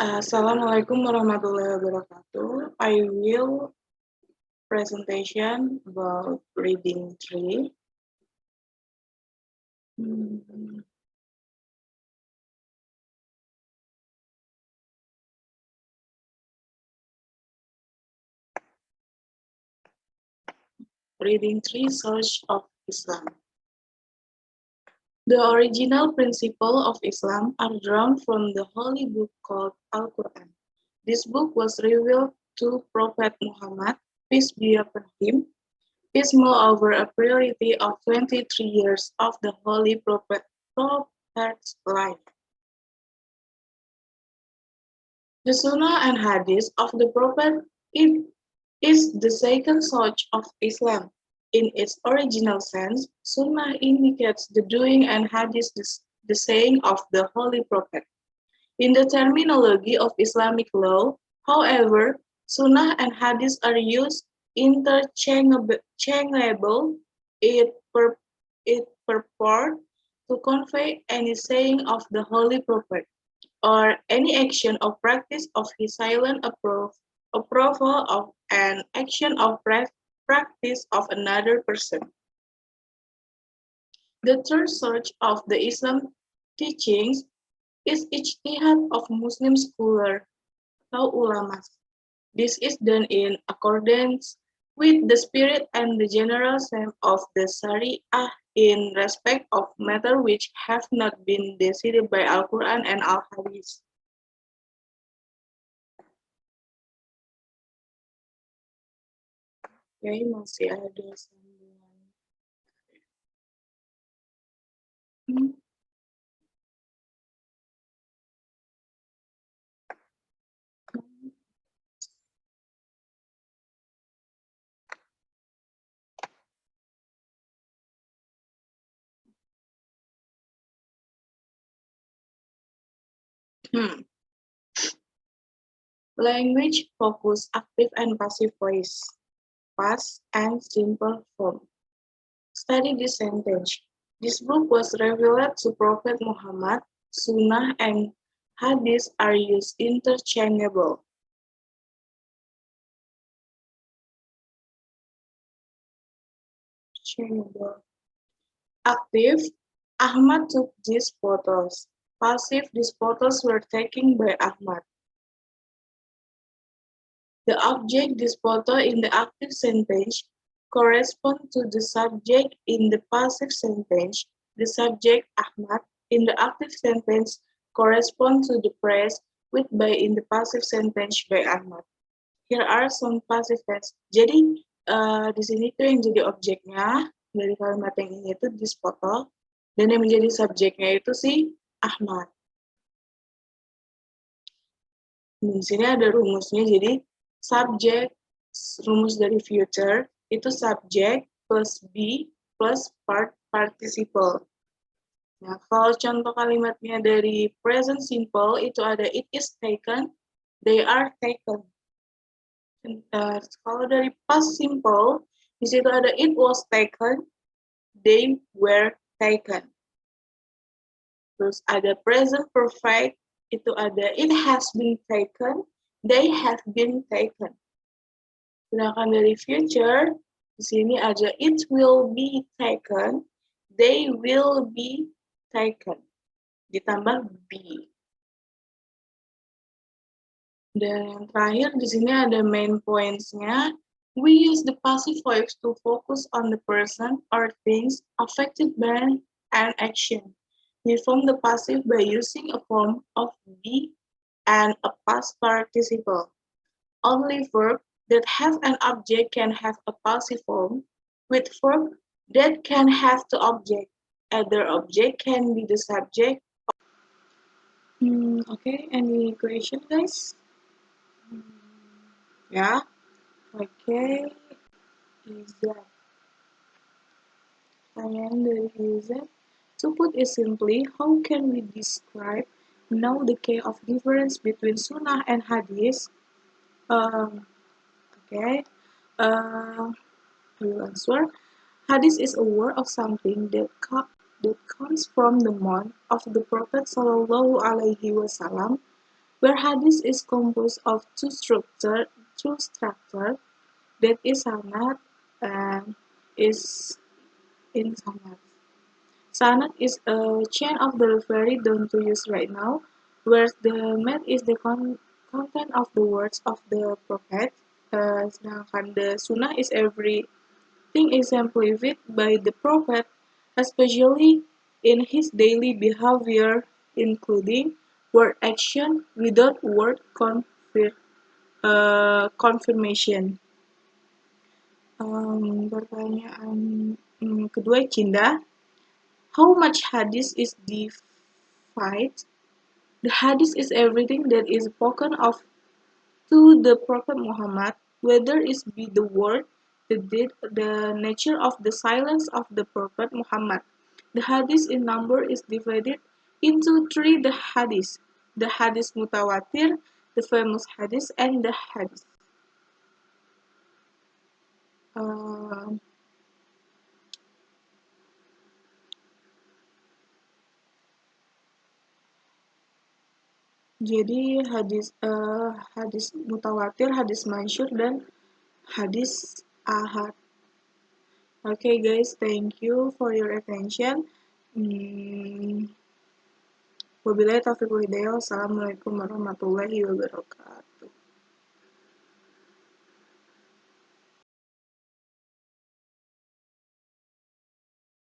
Assalamualaikum warahmatullahi wabarakatuh. I will presentation about reading tree. Reading tree source of Islam. The original principles of Islam are drawn from the holy book called Al-Quran. This book was revealed to Prophet Muhammad, peace be upon him, is moreover a priority of 23 years of the Holy Prophet's life. The Sunnah and Hadith of the Prophet is the second source of Islam. In its original sense, Sunnah indicates the doing and Hadith the saying of the Holy Prophet. In the terminology of Islamic law, however, Sunnah and Hadith are used interchangeable. It purport to convey any saying of the Holy Prophet or any action or practice of his silent approval of an action or practice of another person. The third source of the Islam teachings is ijtihad of Muslim scholars atau ulamas. This is done in accordance with the spirit and the general sense of the Sharia in respect of matters which have not been decided by Al-Quran and Al-Hadith. Oke, masih ada sambungan. Language focus active and passive voice, past and simple form. Study this sentence. This book was revealed to Prophet Muhammad. Sunnah and Hadith are used interchangeable. Active, Ahmad took these photos. Passive, these photos were taken by Ahmad. The object, this photo in the active sentence, correspond to the subject in the passive sentence. The subject, Ahmad, in the active sentence correspond to the phrase with by in the passive sentence by Ahmad. Here are some passive tense. Jadi di sini tuh yang jadi objeknya dari kalimat yang ini itu this photo, dan yang menjadi subjeknya itu si Ahmad. Di sini ada rumusnya, jadi subject, rumus dari future, itu subject plus be plus participle. Nah, kalau contoh kalimatnya dari present simple, itu ada it is taken, they are taken. Kalau dari past simple, di situ ada it was taken, they were taken. Terus ada present perfect, itu ada it has been taken, they have been taken. Sedangkan dari future, di sini ada it will be taken, they will be taken. Ditambah be. Dan yang terakhir di sini ada main points-nya. We use the passive voice to focus on the person or things affected by an action. We form the passive by using a form of be and a past participle. Only verb that have an object can have a passive form, with verb that can have the object. Either object can be the subject. Okay, any question, guys? Yeah. Okay. Izzat. Pertanyaan dari Izzat. To put it simply, how can we describe now the case of difference between Sunnah and Hadith? Okay. I will answer. Hadith is a word of something that comes from the mouth of the Prophet Sallallahu Alaihi Wasallam, where hadith is composed of two structure that is sanad and is in sanad. Sanad is a chain of delivery done to use right now, where the mat is the content of the words of the Prophet, sedangkan the sunnah is everything exemplified by the Prophet, especially in his daily behavior, including word action without word confirmation. Pertanyaan kedua, Cinda. How much hadith is defined? The hadith is everything that is spoken of to the Prophet Muhammad, whether it be the word, the deed, the nature of the silence of the Prophet Muhammad. The hadith in number is divided into three: the hadith mutawatir, the famous hadith, and the hadith. Uh, jadi hadis mutawatir, hadis masyhur, dan hadis ahad. Okay guys, thank you for your attention. Wabillahi taufiq wal hidayah. Wassalamualaikum warahmatullahi wabarakatuh.